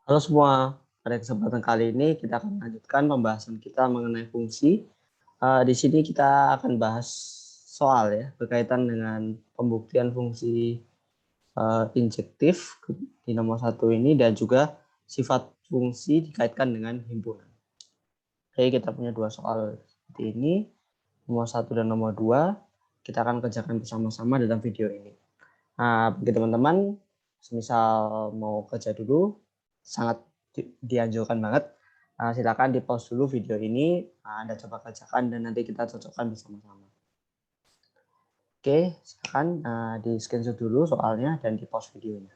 Halo semua, pada kesempatan kali ini kita akan lanjutkan pembahasan kita mengenai fungsi. Di sini kita akan bahas soal ya berkaitan dengan pembuktian fungsi injektif di nomor 1 ini dan juga sifat fungsi dikaitkan dengan himpunan. Oke, kita punya dua soal seperti ini, nomor 1 dan nomor 2. Kita akan kerjakan bersama-sama dalam video ini. Nah, bagi teman-teman, semisal mau kerja dulu, sangat dianjurkan banget. Silakan di pause dulu video ini, Anda coba kerjakan dan nanti kita cocokkan bersama-sama. Oke, silakan di screenshot dulu soalnya dan di pause videonya.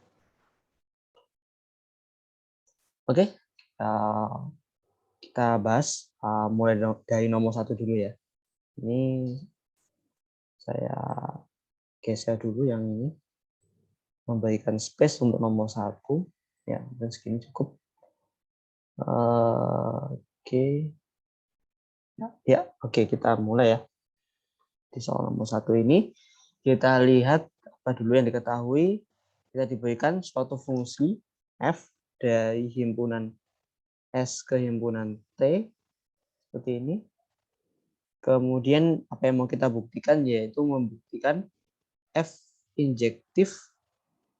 Oke, kita bahas mulai dari nomor 1 dulu ya. Ini saya geser dulu yang ini, memberikan space untuk nomor 1 ya, dan segini cukup. Oke. Ya, oke, kita mulai ya. Di soal nomor 1 ini, kita lihat apa dulu yang diketahui. Kita diberikan suatu fungsi f dari himpunan S ke himpunan T, seperti ini. Kemudian apa yang mau kita buktikan, yaitu membuktikan f injektif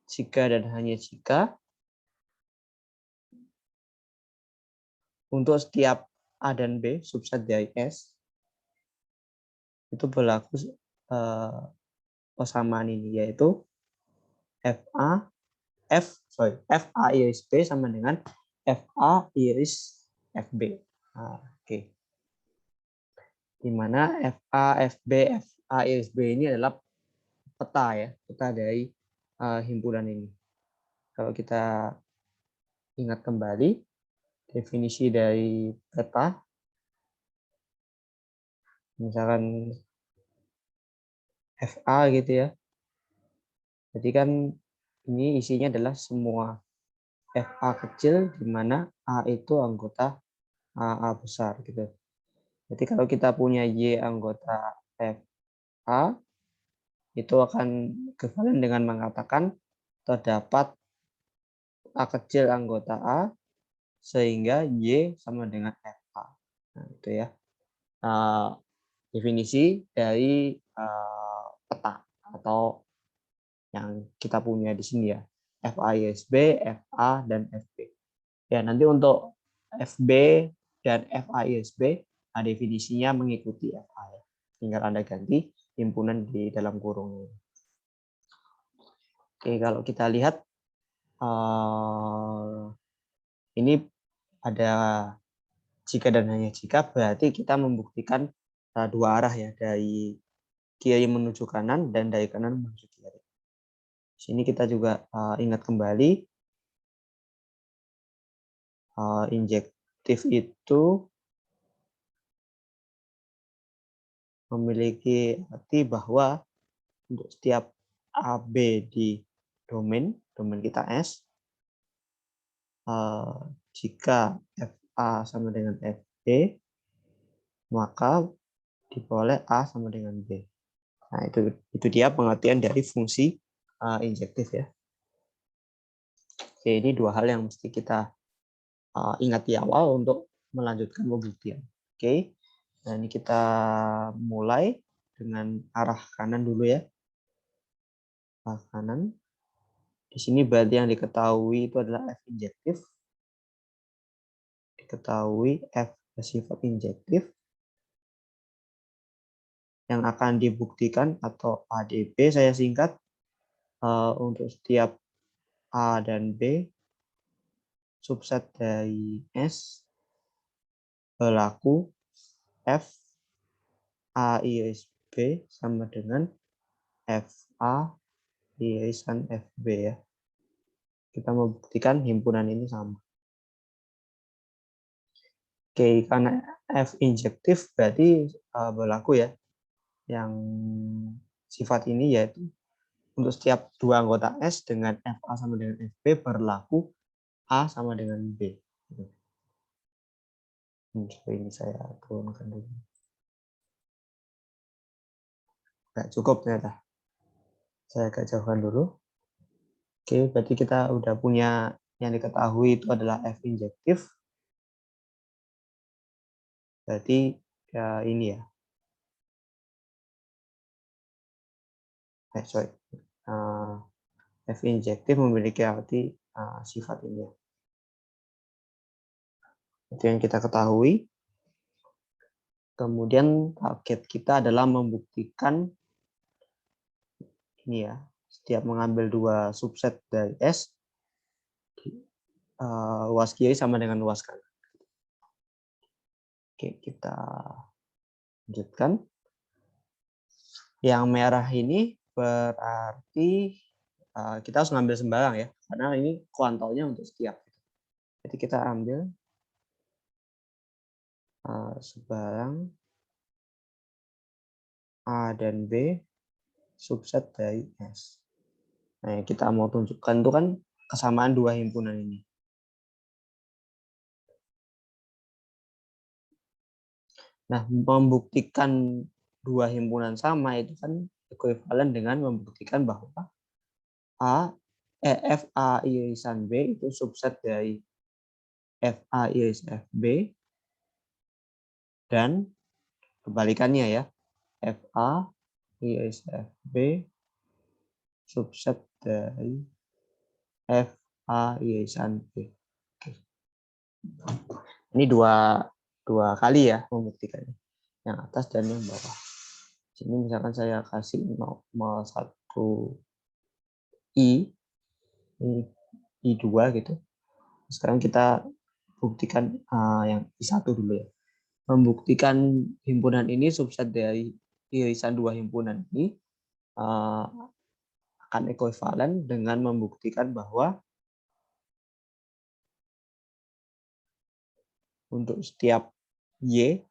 jika dan hanya jika untuk setiap A dan B, subset dari S, itu berlaku persamaan ini, yaitu FA iris B sama dengan FA iris FB. Oke. Di mana FA, FB, FA iris B ini adalah peta ya, peta dari himpunan ini. Kalau kita ingat kembali definisi dari peta, misalkan FA gitu ya. Jadi kan ini isinya adalah semua FA kecil di mana A itu anggota A besar gitu. Jadi kalau kita punya Y anggota FA, itu akan kebalikan dengan mengatakan terdapat A kecil anggota A sehingga Y sama dengan FA. Nah, itu ya. Definisi dari peta atau yang kita punya di sini ya. FA-ISB, FA, dan FB. Ya, nanti untuk FB dan FA-ISB, definisinya mengikuti FA ya. Tinggal Anda ganti himpunan di dalam kurung. Oke, kalau kita lihat ini ada jika dan hanya jika, berarti kita membuktikan dua arah ya, dari kiri menuju kanan dan dari kanan menuju kiri. Di sini kita juga ingat kembali injektif itu memiliki arti bahwa untuk setiap AB di domain kita S, jika FA sama dengan FB, maka diperoleh A sama dengan B. Nah, itu dia pengertian dari fungsi injektif ya. Oke, ini dua hal yang mesti kita ingat di awal untuk melanjutkan pembuktian. Oke, nah ini kita mulai dengan arah kanan dulu ya. Arah kanan. Di sini berarti yang diketahui itu adalah F injektif. Diketahui F bersifat injektif. Yang akan dibuktikan atau ADB saya singkat, untuk setiap A dan B subset dari S berlaku F A iris B sama dengan FA irisan FB ya. Kita membuktikan himpunan ini sama. Oke, karena F injektif berarti berlaku ya. Yang sifat ini yaitu untuk setiap dua anggota S dengan FA sama dengan FB berlaku A sama dengan B. Ini saya turunkan dulu. Nggak cukup ternyata. Saya agak jauhkan dulu. Oke, berarti kita udah punya yang diketahui itu adalah F injektif. Berarti ya ini ya. Sorry. F injektif memiliki arti sifat ini ya. Itu yang kita ketahui. Kemudian target kita adalah membuktikan ini ya, setiap mengambil dua subset dari S, luas kiri sama dengan luas kanan. Oke, kita lanjutkan. Yang merah ini berarti kita harus ngambil sembarang ya, karena ini kuantalnya untuk setiap. Jadi kita ambil sebarang A dan B subset dari S. Nah, yang kita mau tunjukkan itu kan kesamaan dua himpunan ini. Nah, membuktikan dua himpunan sama itu kan ekuivalen dengan membuktikan bahwa FA irisan B itu subset dari FA iris FB dan kebalikannya ya, FA iris FB subset dari FA irisan B. Oke. Ini dua kali ya membuktikannya, yang atas dan yang bawah. Sini misalkan saya kasih 0,1 I, ini I2 gitu. Sekarang kita buktikan yang I1 dulu ya. Membuktikan himpunan ini subset dari irisan dua himpunan ini akan ekuivalen dengan membuktikan bahwa untuk setiap Y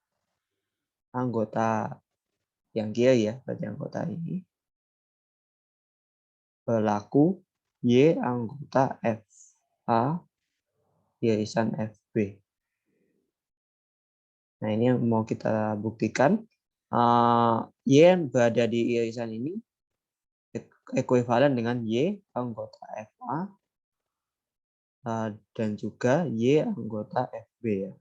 anggota yang kiri ya, berarti anggota ini berlaku Y anggota FA irisan FB. Nah, ini yang mau kita buktikan. Y yang berada di irisan ini ekuivalen dengan Y anggota FA dan juga Y anggota FB ya.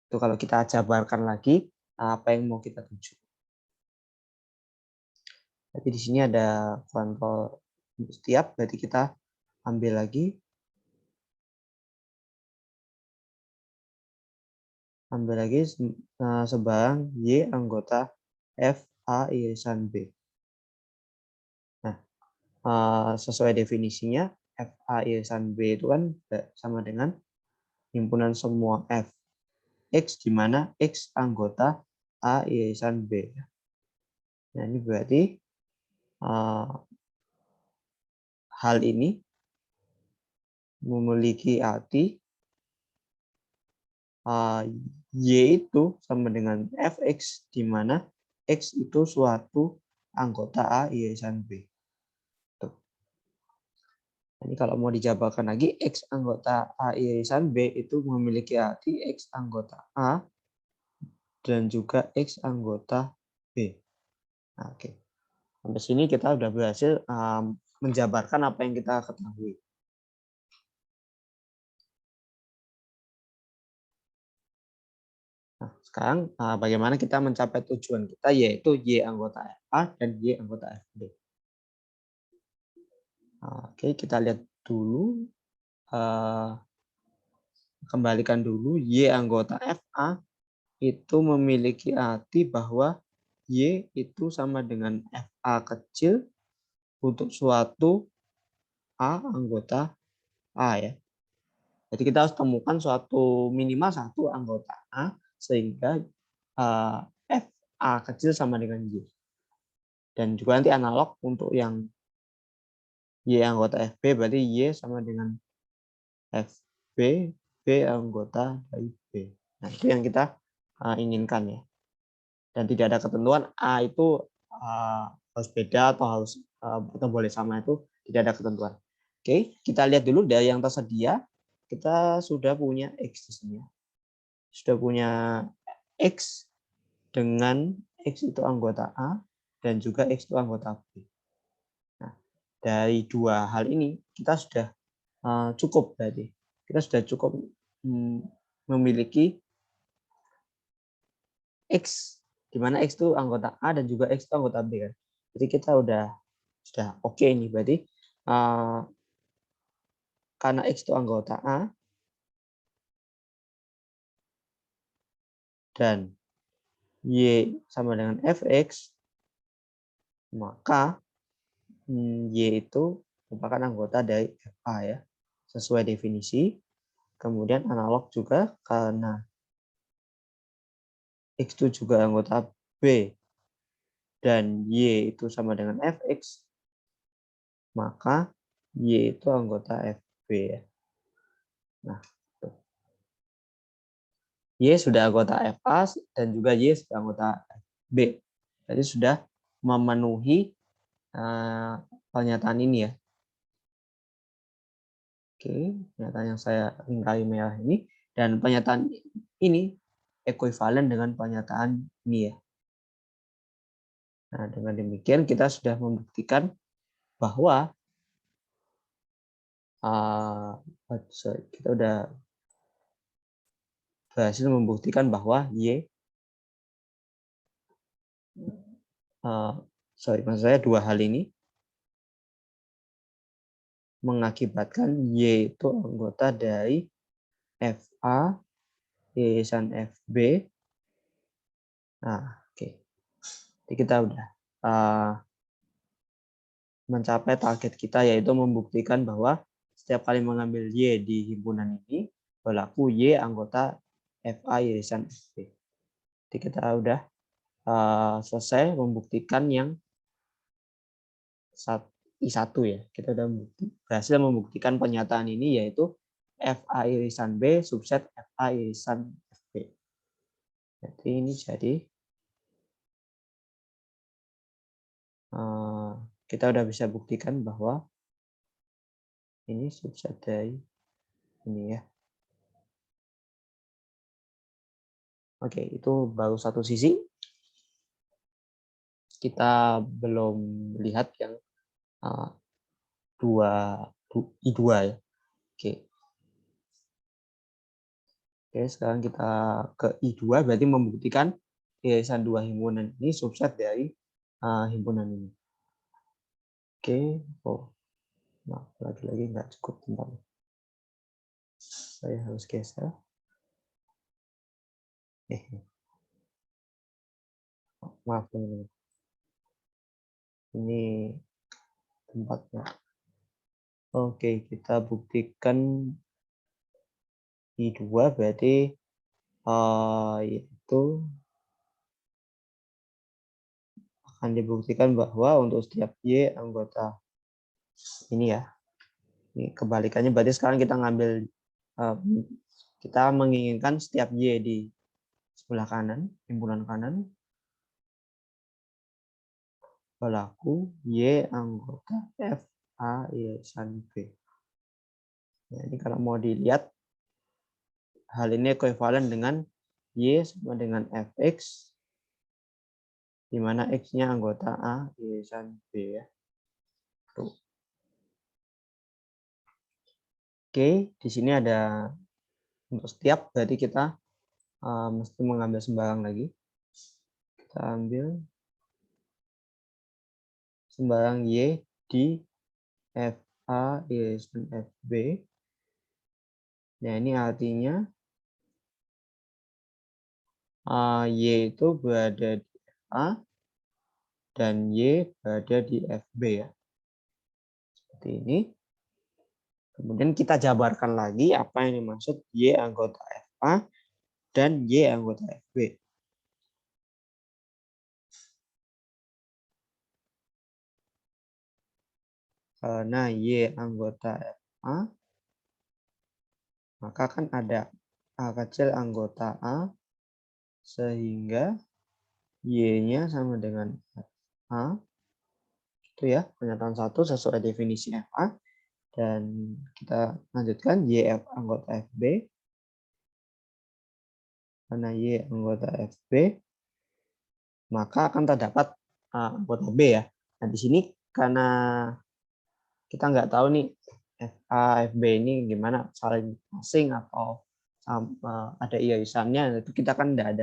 Itu kalau kita jabarkan lagi apa yang mau kita tuju. Jadi di sini ada kuantal setiap, berarti kita ambil lagi. Sebarang Y anggota FA irisan B. Nah, sesuai definisinya, FA irisan B itu kan sama dengan himpunan semua F X, di mana X anggota A irisan B. Nah, ini berarti hal ini memiliki arti Y itu sama dengan Fx, di mana X itu suatu anggota A irisan B. Tuh. Ini kalau mau dijabarkan lagi, X anggota A irisan B itu memiliki arti X anggota A dan juga X anggota B. Nah, oke. Sampai sini kita sudah berhasil menjabarkan apa yang kita ketahui. Nah, sekarang bagaimana kita mencapai tujuan kita, yaitu Y anggota FA dan Y anggota FB. Oke, kita lihat dulu. Kembalikan dulu, Y anggota FA itu memiliki arti bahwa Y itu sama dengan FA kecil untuk suatu A anggota A ya. Jadi kita harus temukan suatu minimal satu anggota A sehingga FA kecil sama dengan Y. Dan juga nanti analog untuk yang Y anggota FB, berarti Y sama dengan FB, B anggota dari B. Nah, itu yang kita inginkan ya. Dan tidak ada ketentuan A itu harus beda atau harus atau boleh sama, itu tidak ada ketentuan. Oke, kita lihat dulu dari yang tersedia. Kita sudah punya X di sini. Sudah punya X dengan X itu anggota A dan juga X itu anggota B. Nah, dari dua hal ini kita sudah cukup berarti. Kita sudah cukup memiliki X, di mana X itu anggota A dan juga X itu anggota B kan. Jadi kita sudah oke nih berarti karena X itu anggota A dan Y sama dengan Fx, maka Y itu merupakan anggota dari Fa ya, sesuai definisi. Kemudian analog juga karena X itu juga anggota B dan Y itu sama dengan Fx, maka Y itu anggota Fb ya. Nah, Y sudah anggota Fa dan juga Y sudah anggota Fb. Jadi sudah memenuhi pernyataan ini ya. Oke, pernyataan yang saya ingkari merah ini, dan pernyataan ini ekuivalen dengan pernyataan ini ya. Nah, dengan demikian kita sudah membuktikan bahwa kita udah berhasil membuktikan bahwa Y maksud saya dua hal ini mengakibatkan Y itu anggota dari Fa irisan Fb. Nah, oke. Jadi kita udah mencapai target kita, yaitu membuktikan bahwa setiap kali mengambil Y di himpunan ini berlaku Y anggota Fa irisan Fb. Jadi kita udah selesai membuktikan yang I1 ya. Kita udah berhasil membuktikan pernyataan ini, yaitu Fa irisan B subset Fa irisan Fb. Jadi ini kita udah bisa buktikan bahwa ini subset dari ini ya. Oke, itu baru satu sisi. Kita belum lihat yang I2 ya. Oke. Oke, sekarang kita ke I2, berarti membuktikan irisan dua himpunan ini subset dari himpunan ini. Oke, maaf, lagi-lagi nggak cukup tempatnya. Saya harus geser. Maaf teman-teman. Ini tempatnya. Oke, kita buktikan I2 berarti itu akan dibuktikan bahwa untuk setiap Y anggota ini ya. Ini kebalikannya, berarti sekarang kita ngambil kita menginginkan setiap Y di sebelah kanan, himpunan kanan, berlaku Y anggota Fa irisan B. Nah, ini kalau mau dilihat, hal ini ekuivalen dengan Y sama dengan Fx, di mana X-nya anggota A irisan B ya. Tuh. Oke, di sini ada untuk setiap, berarti kita mesti mengambil sembarang lagi. Kita ambil sembarang Y di Fa irisan Fb. Nah, ini artinya Y itu berada di Fa dan Y berada di Fb ya. Seperti ini. Kemudian kita jabarkan lagi apa yang dimaksud Y anggota Fa dan Y anggota Fb. Karena Y anggota Fa, maka kan ada A kecil anggota A, sehingga Y-nya sama dengan Fa. Itu ya, pernyataan 1 sesuai definisi Fa. Dan kita lanjutkan YF anggota Fb. Karena Y anggota Fb, maka akan terdapat anggota B ya. Nah, di sini karena kita nggak tahu nih FA, FB ini gimana, saling asing atau ada irisannya, itu kita kan nggak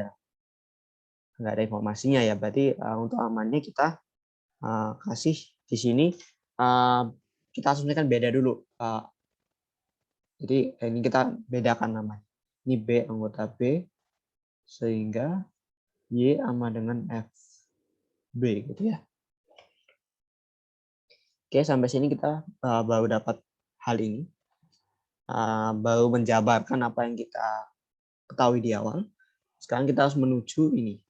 ada informasinya ya. Berarti untuk amannya kita kasih di sini kita asumsikan beda dulu. Jadi ini kita bedakan namanya. Ini B anggota B sehingga Y sama dengan FB gitu ya. Oke, sampai sini kita baru dapat hal ini. Baru menjabarkan apa yang kita ketahui di awal. Sekarang kita harus menuju ini.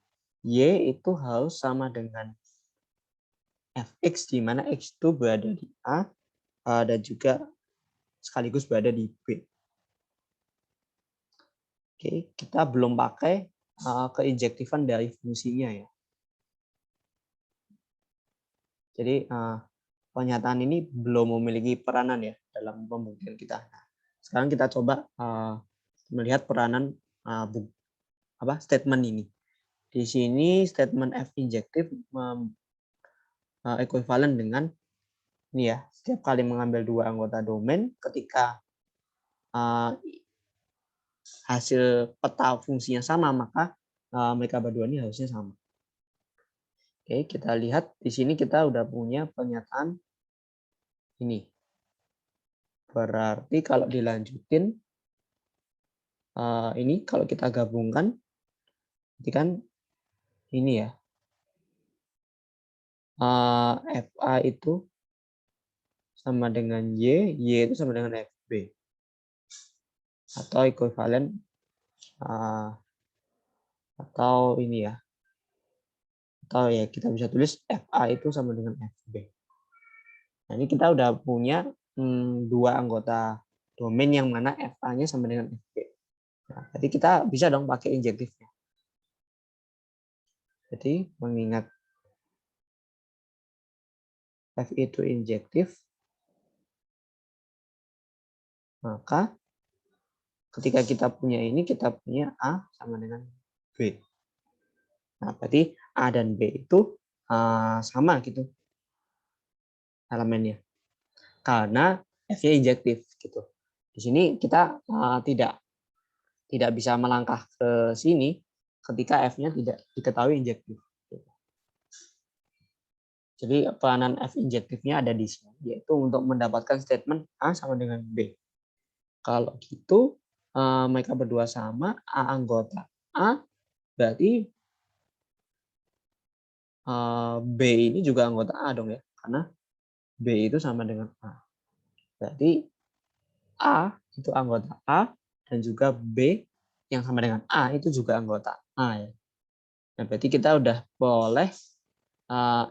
Y itu harus sama dengan Fx, di mana X itu berada di A dan juga sekaligus berada di B. Oke, kita belum pakai keinjektifan dari fungsinya ya. Jadi pernyataan ini belum memiliki peranan ya dalam pembuktian kita. Nah, sekarang kita coba melihat peranan statement ini. Di sini statement F injektif ekuivalen dengan ini ya, setiap kali mengambil dua anggota domain, ketika hasil peta fungsinya sama, maka mereka berdua ini harusnya sama. Oke, kita lihat di sini kita udah punya pernyataan ini. Berarti kalau dilanjutin, ini kalau kita gabungkan, berarti kan ini ya, FA itu sama dengan Y itu sama dengan FB. Atau ekuivalen, atau ini ya, atau ya kita bisa tulis FA itu sama dengan FB. Nah, ini kita udah punya dua anggota domain yang mana FA-nya sama dengan FB. Nah, jadi kita bisa dong pakai injektifnya. Jadi mengingat F itu injektif, maka ketika kita punya ini, kita punya A sama dengan B. Nah, berarti A dan B itu sama gitu elemennya. Karena F-nya injektif gitu. Di sini kita tidak bisa melangkah ke sini ketika F-nya tidak diketahui injektif. Jadi peranan F injektifnya ada di sini, yaitu untuk mendapatkan statement A sama dengan B. Kalau gitu mereka berdua sama, A anggota A, berarti B ini juga anggota A dong ya, karena B itu sama dengan A. Berarti A itu anggota A dan juga B yang sama dengan A itu juga anggota A ya. Nah, berarti kita udah boleh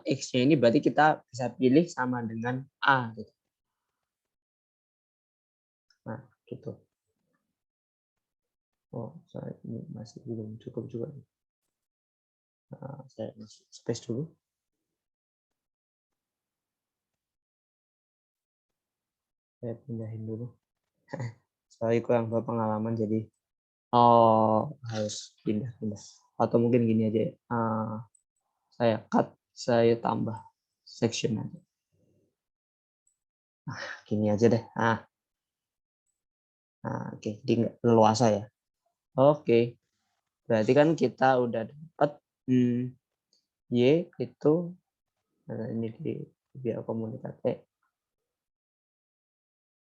X-nya ini berarti kita bisa pilih sama dengan A gitu. Nah, gitu. Oh, saya ini masih belum cukup juga. Saya masih space dulu. Saya pindahin dulu. Sorry kurang berpengalaman jadi harus pindah-pindah. Atau mungkin gini aja ya. Saya cut, saya tambah section aja. Gini aja deh. Oke, jadi nggak leluasa ya. Oke, berarti kan kita udah dapat Y itu ini di biar komunikasi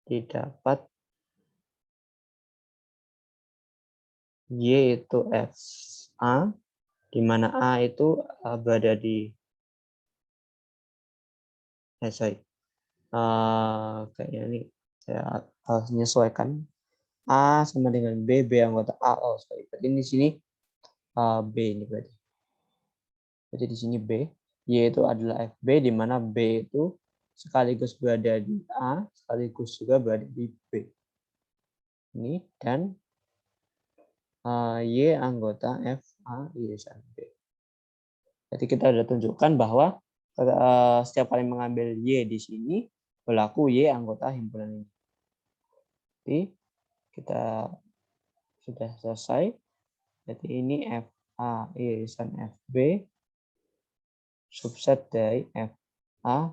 didapat Y itu FA, di mana A itu berada di kayaknya ini saya harus menyesuaikan A sama dengan B anggota A. Oh, sorry. Berarti di sini B ini berarti. Jadi di sini B, Y itu adalah FB, di mana B itu sekaligus berada di A, sekaligus juga berada di B. Ini dan Y anggota FA irisan B. Jadi kita sudah tunjukkan bahwa setiap kali mengambil Y di sini, berlaku Y anggota himpunan ini. Jadi kita sudah selesai. Jadi ini FA irisan FB, subset dari FA,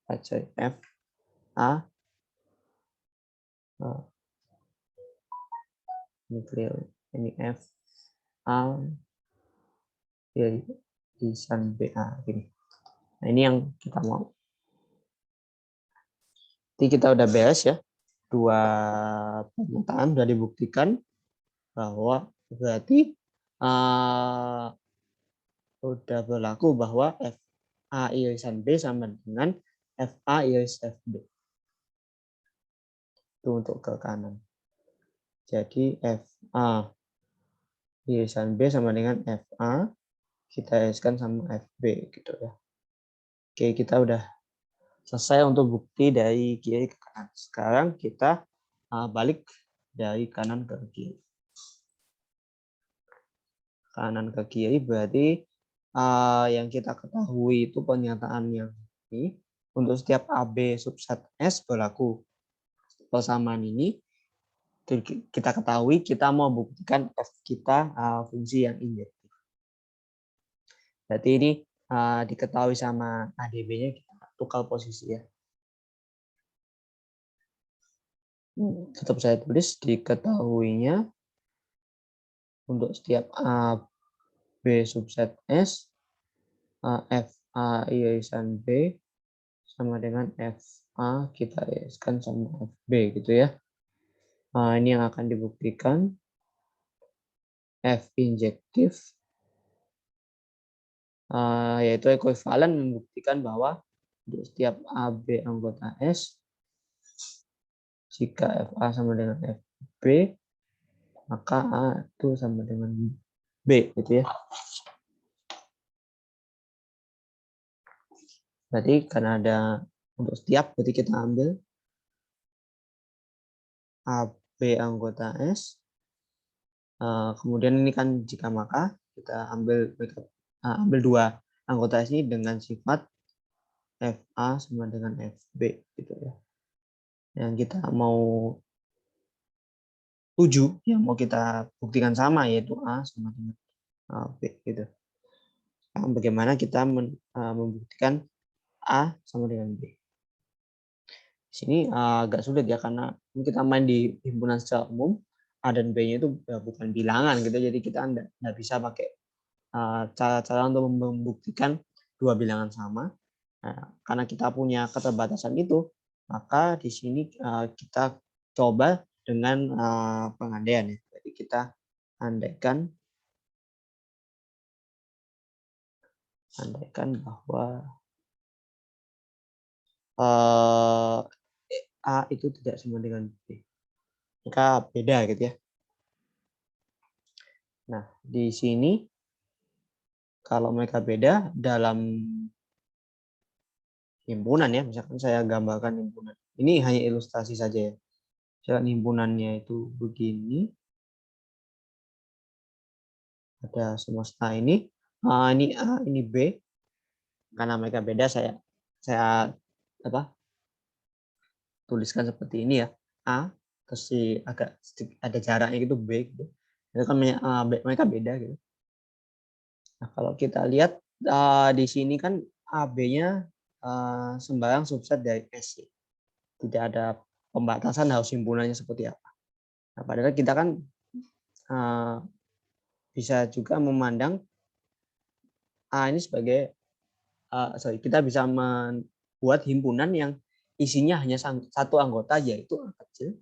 FA uh, ini clear, ini F A irisan BA gini. Nah, ini yang kita mau. Jadi kita udah beres ya. Dua pernyataan sudah dibuktikan bahwa berarti udah berlaku bahwa FA irisan B sama dengan FA iris FB. Itu untuk ke kanan. Jadi FA irisan B sama dengan FA, kita iriskan sama FB gitu ya. Oke, kita udah selesai untuk bukti dari kiri ke kanan. Sekarang kita balik dari kanan ke kiri. Kanan ke kiri berarti yang kita ketahui itu pernyataan yang ini untuk setiap AB subset S berlaku persamaan ini. Kita ketahui kita mau buktikan F kita fungsi yang injektif. Berarti ini diketahui sama ADB-nya, kita tukar posisi ya. Tetap saya tulis diketahuinya untuk setiap A B subset S, FA irisan B sama dengan FA kita iriskan sama FB gitu ya. Ini yang akan dibuktikan. F injektif yaitu ekuivalen membuktikan bahwa untuk setiap AB anggota S, jika FA sama dengan FB, maka A itu sama dengan B gitu ya. Berarti karena ada untuk setiap, berarti kita ambil AB anggota S. Kemudian ini kan jika maka kita ambil dua anggota S ini dengan sifat FA sama dengan FB gitu ya. Yang kita mau tuju, yang mau kita buktikan sama yaitu A sama dengan B gitu. Nah, bagaimana kita membuktikan A sama dengan B? Di sini agak sulit ya karena kita main di himpunan secara umum, A dan B-nya itu bukan bilangan gitu, jadi kita nggak bisa pakai cara-cara untuk membuktikan dua bilangan sama. Nah, karena kita punya keterbatasan itu, maka di sini kita coba dengan pengandaian ya. Jadi kita andaikan bahwa A itu tidak sama dengan B. Maka beda gitu ya. Nah, di sini kalau mereka beda dalam himpunan ya, misalkan saya gambarkan himpunan. Ini hanya ilustrasi saja ya. Misalkan himpunannya itu begini. Ada semesta ini. Ini A, ini B. Karena mereka beda, saya tuliskan seperti ini ya. A, terus agak ada jaraknya gitu B gitu. Itu kan mereka beda gitu. Nah, kalau kita lihat di sini kan AB-nya sembarang subset dari S. Tidak ada pembatasan harus himpunannya seperti apa. Nah, padahal kita kan bisa juga memandang A ini sebagai kita bisa membuat himpunan yang isinya hanya satu anggota yaitu A kecil,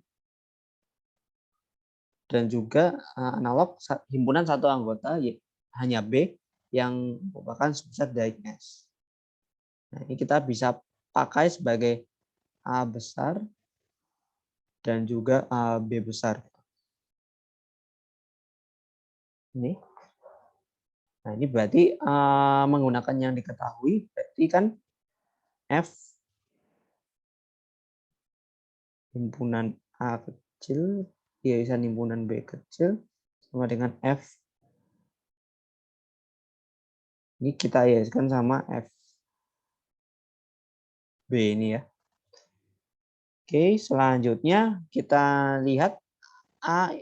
dan juga analog himpunan satu anggota hanya B yang merupakan subset dari S. Nah, ini kita bisa pakai sebagai A besar dan juga B besar. Ini. Nah, ini berarti menggunakan yang diketahui, berarti kan F himpunan A kecil, irisan himpunan B kecil, sama dengan F. Ini kita iriskan sama F B ini ya. Oke, selanjutnya kita lihat A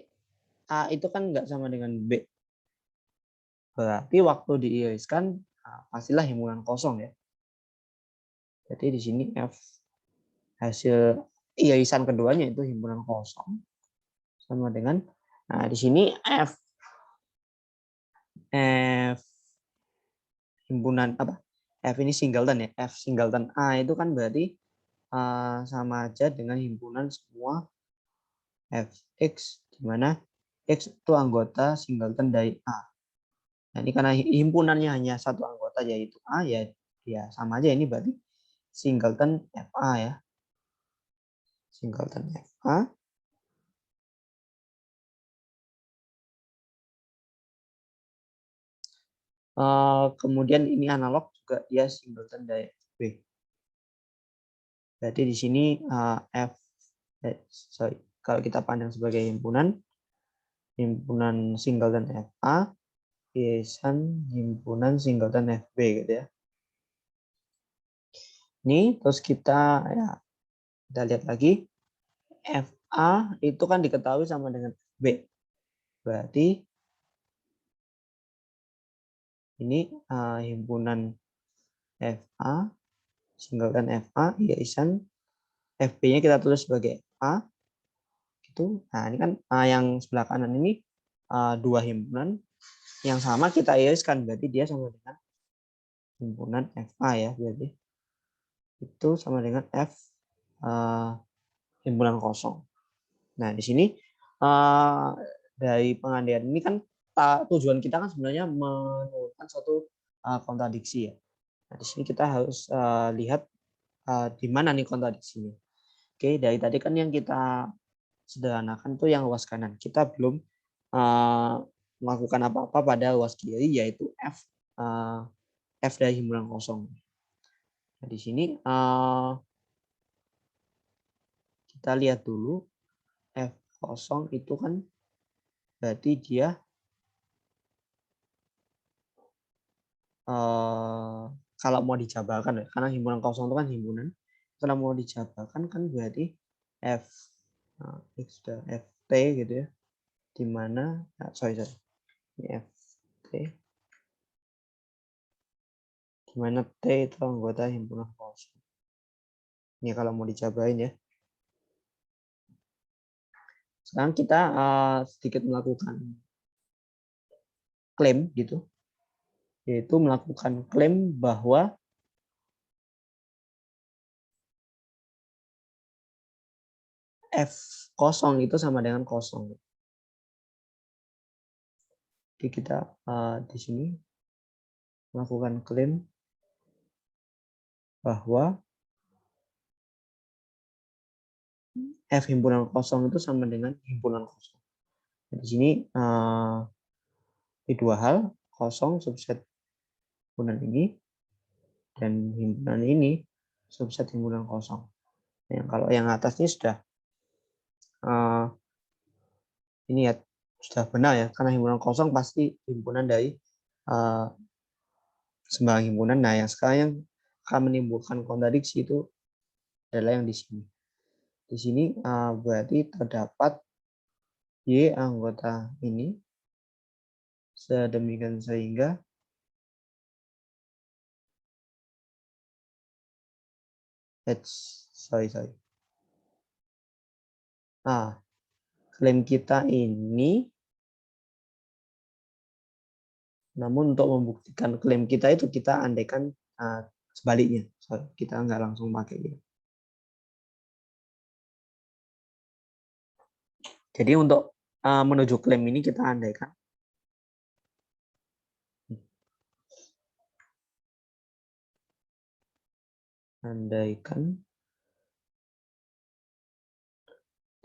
itu kan nggak sama dengan B. Berarti waktu diiriskan pastilah himpunan kosong ya. Jadi di sini F hasil irisan keduanya itu himpunan kosong sama dengan, nah di sini F himpunan apa? F ini singleton ya. F singleton A itu kan berarti sama aja dengan himpunan semua Fx di mana X itu anggota singleton dari A. Nah, ini karena himpunannya hanya satu anggota yaitu A ya, ya sama aja ini berarti singleton FA ya. Singleton FA. Kemudian ini analog juga dia singleton dari FB. Berarti di sini kalau kita pandang sebagai himpunan singleton FA irisan himpunan singleton FB gitu ya. Ini terus kita lihat lagi FA itu kan diketahui sama dengan FB. Berarti ini himpunan FA singleton FA irisan FB-nya kita tulis sebagai A gitu. Nah, ini kan yang sebelah kanan ini dua himpunan yang sama kita iriskan, berarti dia sama dengan himpunan FA ya, berarti itu sama dengan F himpunan kosong. Nah, di sini dari pengandaian ini kan tujuan kita kan sebenarnya menemukan suatu kontradiksi ya. Nah, di sini kita harus lihat di mana nih kontradiksinya. Oke, dari tadi kan yang kita sederhanakan tuh yang ruas kanan. Kita belum melakukan apa-apa pada ruas kiri yaitu F dari himpunan kosong. Nah, di sini kita lihat dulu F kosong itu kan berarti dia kalau mau dijabarkan ya, karena himpunan kosong itu kan himpunan. Kalau mau dijabarkan kan berarti F X dan FT gitu ya. Di mana ini FT di mana T itu anggota himpunan kosong. Ini kalau mau dijabarin ya. Sekarang kita sedikit melakukan klaim gitu. Yaitu melakukan klaim bahwa F kosong itu sama dengan kosong. Jadi kita di sini melakukan klaim bahwa F himpunan kosong itu sama dengan himpunan kosong. Di sini di dua hal, kosong subset himpunan ini dan himpunan ini subset himpunan kosong. Yang kalau yang atas ini sudah ini ya sudah benar ya, karena himpunan kosong pasti himpunan dari sembarang himpunan. Nah, yang sekarang yang akan menimbulkan kontradiksi itu adalah yang di sini. Di sini berarti terdapat Y anggota ini sedemikian sehingga klaim kita ini, namun untuk membuktikan klaim kita itu kita andaikan sebaliknya. Kita nggak langsung pakai ini. Jadi untuk menuju klaim ini kita andaikan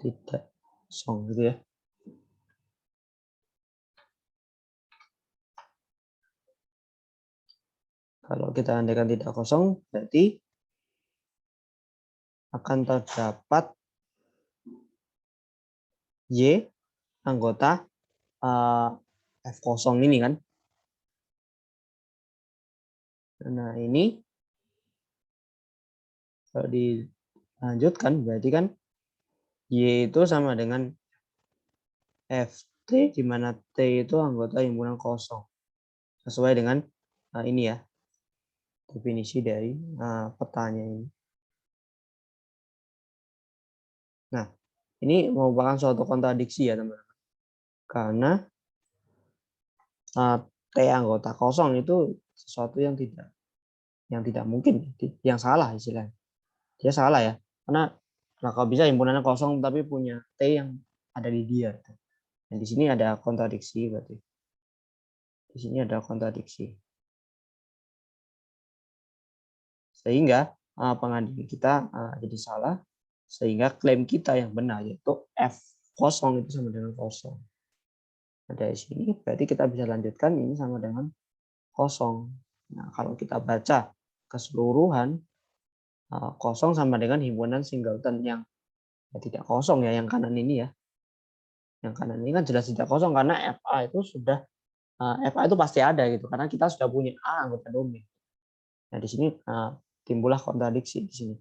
tidak kosong gitu ya. Kalau kita andaikan tidak kosong, berarti akan terdapat Y anggota F kosong ini kan. Nah, ini kalau dilanjutkan berarti kan Y itu sama dengan FT di mana T itu anggota himpunan kosong. Sesuai dengan ini ya, definisi dari petanya ini. Nah, ini merupakan suatu kontradiksi ya teman-teman. Karena T anggota kosong itu sesuatu yang tidak mungkin, yang salah istilahnya. Dia salah ya. Karena kalau bisa himpunannya kosong tapi punya T yang ada di dia. Dan di sini ada kontradiksi berarti. Di sini ada kontradiksi. Sehingga pengadilan kita jadi salah. Sehingga klaim kita yang benar yaitu F kosong itu sama dengan kosong. Nah, dari sini berarti kita bisa lanjutkan ini sama dengan kosong. Nah, kalau kita baca keseluruhan, kosong sama dengan himpunan singleton yang tidak kosong ya, yang kanan ini ya. Yang kanan ini kan jelas tidak kosong karena FA itu sudah FA itu pasti ada gitu karena kita sudah punya A anggota domain. Nah, di sini timbullah kontradiksi di sini.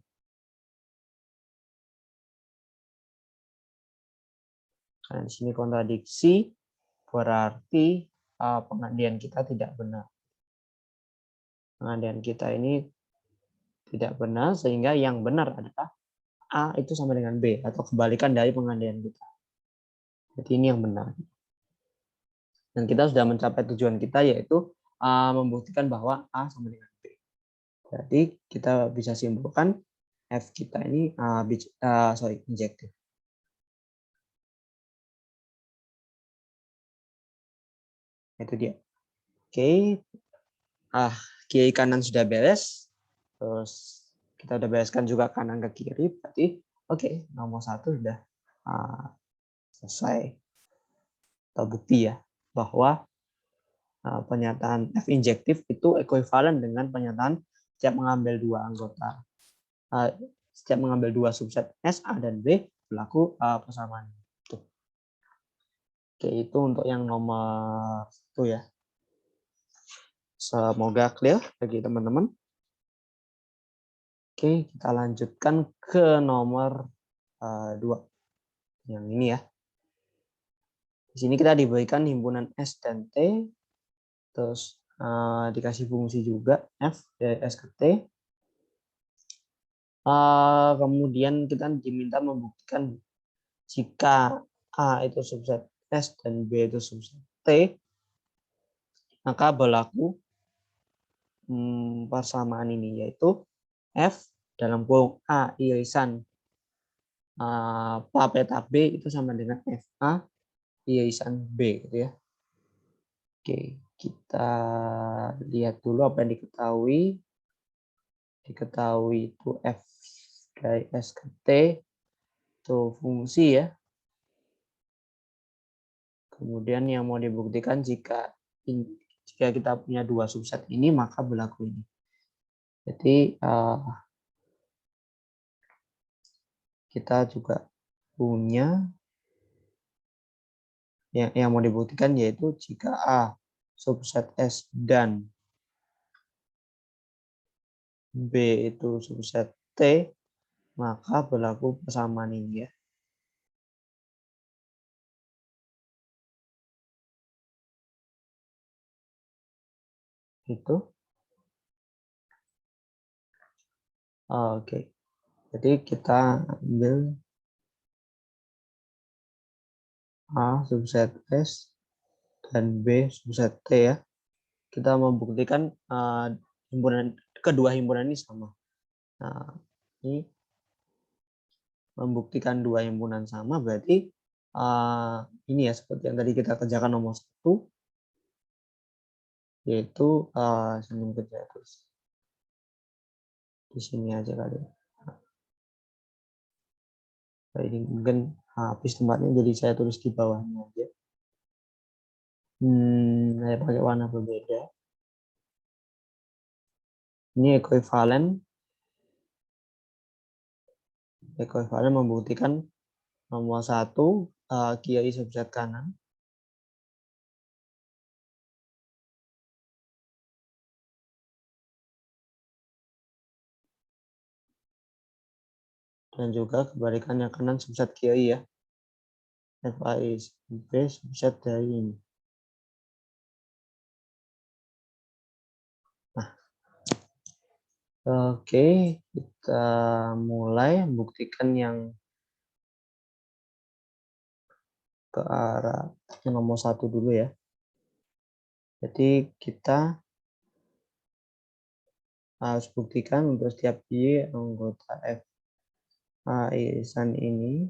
Karena di sini kontradiksi berarti pengandian kita tidak benar. Pengandian kita ini tidak benar sehingga yang benar adalah A itu sama dengan B atau kebalikan dari pengandian kita. Jadi ini yang benar. Dan kita sudah mencapai tujuan kita yaitu membuktikan bahwa A sama dengan B. Jadi kita bisa simpulkan F kita ini injektif. Itu dia. Oke. Kiri kanan sudah beres. Terus kita udah bereskan juga kanan ke kiri. Berarti oke, nomor 1 sudah selesai. Atau bukti ya bahwa pernyataan F injektif itu ekuivalen dengan pernyataan setiap mengambil dua anggota, setiap mengambil dua subset S, A, dan B berlaku persamaan. Tuh. Oke, itu untuk yang nomor 1 ya. Semoga clear bagi teman-teman. Oke, kita lanjutkan ke nomor 2. Yang ini ya. Di sini kita diberikan himpunan S dan T, terus dikasih fungsi juga F dari S ke T. Kemudian kita diminta membuktikan jika A itu subset S dan B itu subset T, maka berlaku persamaan ini yaitu F dalam kurung A irisan peta B itu sama dengan FA irisan B gitu ya. Oke, kita lihat dulu apa yang diketahui. Diketahui itu F dari S ke T itu fungsi ya. Kemudian yang mau dibuktikan jika kita punya dua subset ini maka berlaku ini. Jadi kita juga punya yang mau dibuktikan yaitu jika A subset S dan B itu subset T maka berlaku persamaan ini ya. Itu. Oke. Jadi kita ambil A subset S dan B subset T ya. Kita membuktikan kedua himpunan ini sama. Nah, ini membuktikan dua himpunan sama berarti ini ya seperti yang tadi kita kerjakan nomor 1 yaitu senyum kerja terus di sini aja kali ya. Nah, ini mungkin habis tempatnya jadi saya tulis di bawahnya aja. Saya pakai warna berbeda. Ini ekuivalen membuktikan nomor 1 kiri subset kanan dan juga kebalikannya kanan subset kiri ya. FA is B subset dari ini. Nah, oke, kita mulai buktikan yang ke arah yang nomor 1 dulu ya. Jadi kita harus buktikan untuk setiap Y anggota FA irisan ini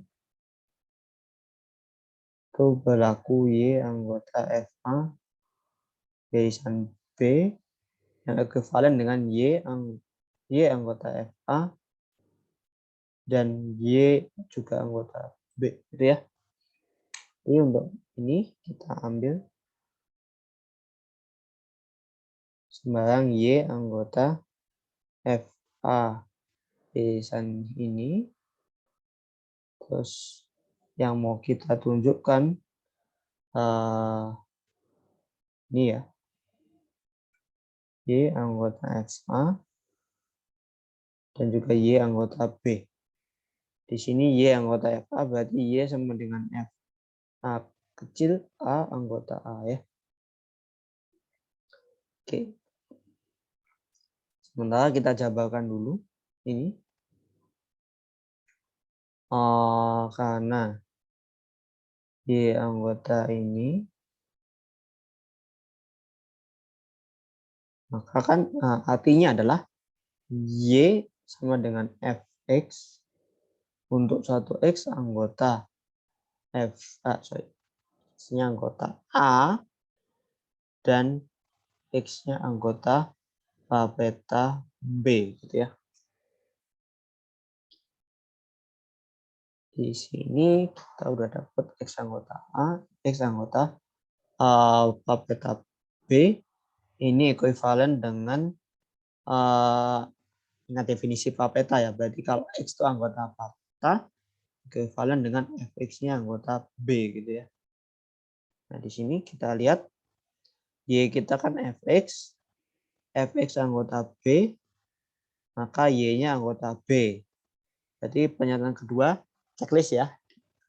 itu berlaku Y anggota FA irisan B yang ekuivalen dengan Y anggota FA dan Y juga anggota B, gitu ya. Jadi untuk ini kita ambil sembarang Y anggota FA irisan ini, terus yang mau kita tunjukkan ini ya, Y anggota FA dan juga Y anggota B. Di sini Y anggota FA berarti Y sama dengan FA kecil A anggota A ya. Oke. Sementara kita jabarkan dulu ini. Karena Y anggota ini, maka kan artinya adalah Y sama dengan Fx untuk satu X anggota X-nya anggota A dan X-nya anggota beta B gitu ya. Di sini kita udah dapat X anggota A, X anggota beta B ini ekuivalen dengan ingat definisi beta ya. Berarti kalau X itu anggota beta ekuivalen dengan Fx-nya anggota B gitu ya. Nah, di sini kita lihat Y kita kan Fx, Fx anggota B, maka Y-nya anggota B. Jadi pernyataan kedua checklist ya,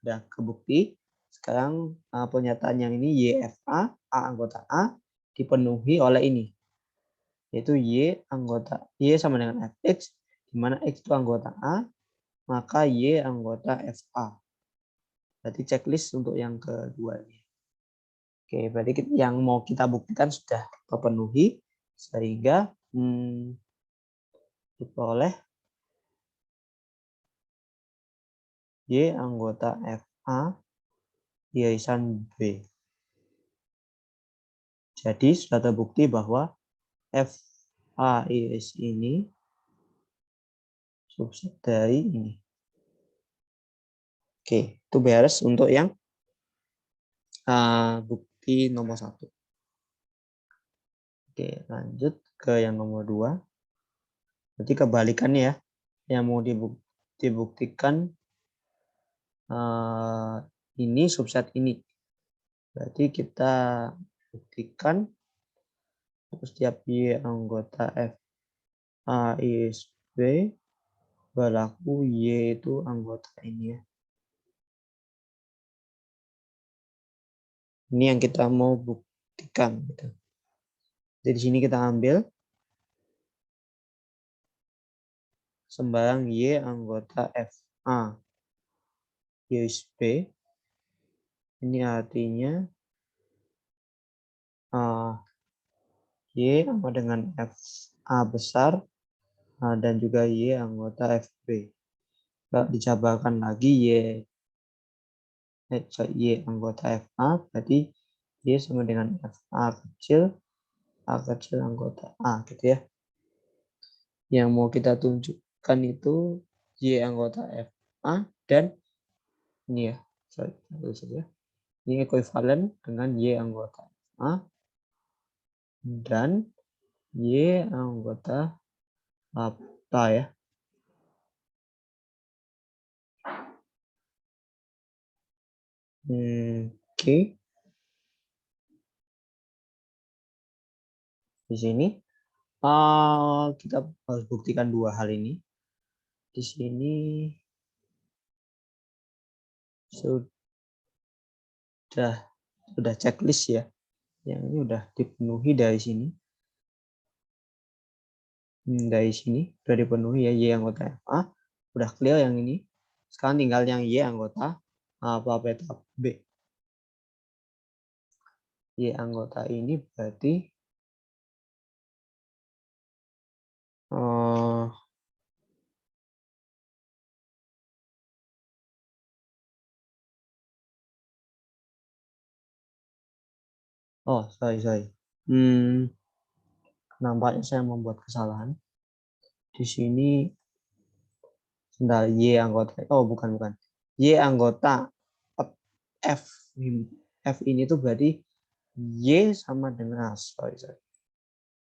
udah kebukti. Sekarang pernyataan yang ini YFA, A anggota A, dipenuhi oleh ini, yaitu Y sama dengan Fx, di mana X itu anggota A, maka Y anggota FA. Berarti checklist untuk yang kedua ini. Oke, berarti yang mau kita buktikan sudah terpenuhi, sehingga diperoleh Y anggota FA irisan B. Jadi sudah terbukti bahwa FA iris ini subset dari ini. Oke, itu beres untuk yang bukti nomor 1. Oke, lanjut ke yang nomor 2. Berarti kebalikannya ya. Yang mau dibuktikan ini subset ini. Berarti kita buktikan setiap Y anggota FA iris B berlaku Y itu anggota ini ya. Ini yang kita mau buktikan gitu. Jadi di sini kita ambil sembarang Y anggota FA iris B. Ini artinya Y sama dengan FA besar dan juga Y anggota FB. Dijabarkan lagi Y anggota FA berarti Y sama dengan FA kecil A kecil anggota A gitu ya. Yang mau kita tunjukkan itu Y anggota FA dan ini ya. Ini ekuivalen dengan Y anggota FA dan Y anggota apa ya. Oke. Di sini kita harus buktikan dua hal ini. Di sini sudah checklist ya. Yang ini udah dipenuhi dari sini. Dari sini sudah dipenuhi ya Y anggota FA. Udah clear yang ini. Sekarang tinggal yang Y anggota beta B. Y anggota ini berarti sorry. Nampaknya saya membuat kesalahan. Di sini sebentar, Y anggota. Bukan. Y anggota F. F ini tuh berarti Y sama dengan sorry.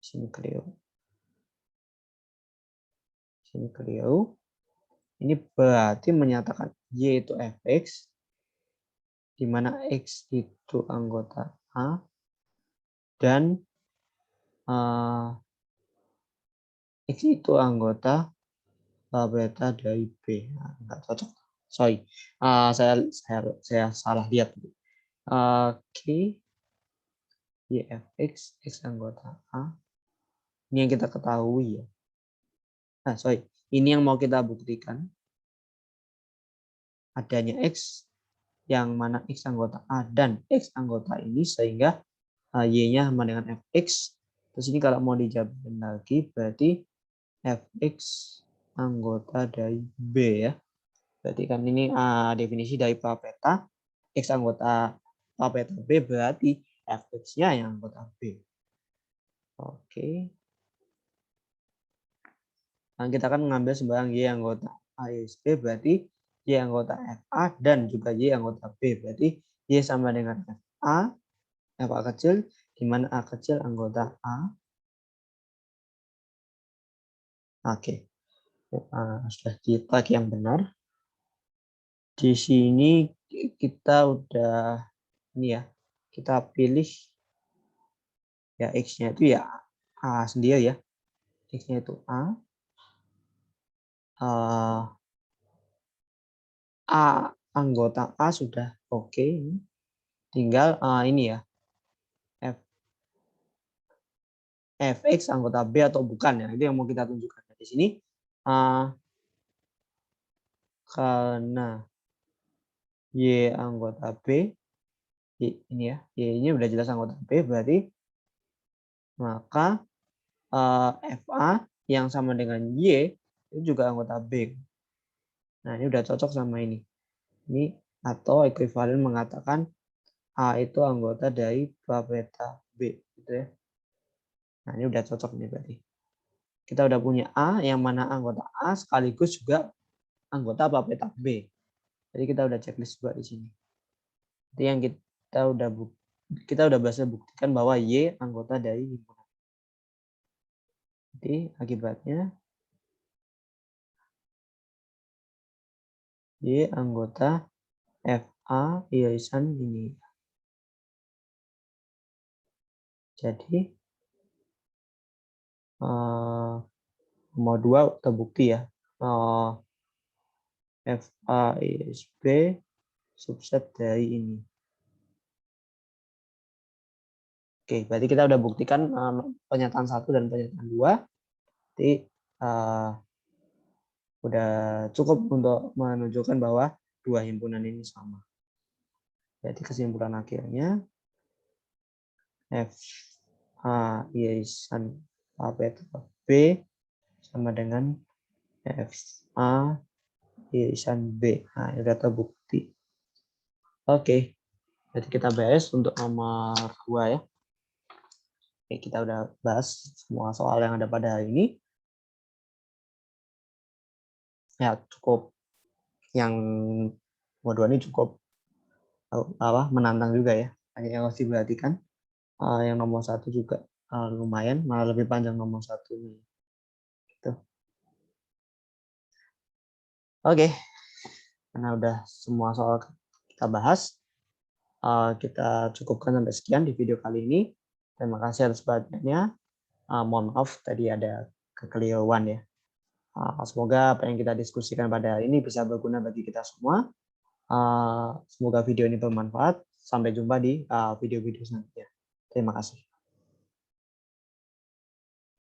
Sini keliru. Ini berarti menyatakan Y itu Fx, di mana X itu anggota A, dan X itu anggota beta dari B. Nah, enggak cocok. Sorry, saya salah lihat. Oke, YFX, X anggota A. Ini yang kita ketahui ya. Ini yang mau kita buktikan. Adanya X, yang mana X anggota A dan X anggota ini, sehingga Y-nya sama dengan Fx. Terus ini kalau mau dijabarin lagi, berarti Fx anggota dari B ya. Berarti kan ini definisi dari Papeta. X anggota Papeta B berarti Fx-nya yang anggota B. Oke. Nah, kita akan mengambil sembarang Y anggota A B, berarti Y anggota FA dan juga Y anggota B. Berarti Y sama dengan FA, FA kecil, di mana A kecil anggota A. Oke. Sudah kita yang benar. Di sini kita udah ini ya, kita pilih ya X-nya itu ya A sendiri ya. X-nya itu A. Anggota A sudah oke. Tinggal ini ya, Fx anggota B atau bukan ya. Itu yang mau kita tunjukkan di sini. Karena Y anggota B, ini ya, Y ini udah jelas anggota B, berarti maka FA yang sama dengan Y itu juga anggota B. Nah, ini udah cocok sama ini. Ini atau ekuivalen mengatakan A itu anggota dari Papeta B, gitu ya. Nah, ini udah cocok nih berarti. Kita udah punya A yang mana anggota A sekaligus juga anggota Papeta B. Jadi kita udah checklist juga di sini. Jadi yang kita udah berhasil buktikan bahwa Y anggota dari himpunan. Jadi akibatnya Y anggota FA irisan ini. Jadi nomor 2 terbukti ya. FA is B subset dari ini. Oke, berarti kita udah buktikan pernyataan 1 dan pernyataan 2. Jadi udah cukup untuk menunjukkan bahwa dua himpunan ini sama. Jadi kesimpulan akhirnya FA irisan Papeta B sama dengan FA irisan B. Nah, ini udah terbukti. Oke, jadi kita beres untuk nomor 2 ya. Oke, kita udah bahas semua soal yang ada pada hari ini. Ya, cukup. Yang nomor 2 ini cukup menantang juga ya. Banyak yang harus diperhatikan. Yang nomor 1 juga lumayan, malah lebih panjang nomor 1 ini. Gitu. Oke, karena udah semua soal kita bahas, kita cukupkan sampai sekian di video kali ini. Terima kasih atas perhatiannya. Mohon maaf tadi ada kekeliruan ya. Semoga apa yang kita diskusikan pada hari ini bisa berguna bagi kita semua. Semoga video ini bermanfaat. Sampai jumpa di video-video selanjutnya. Terima kasih.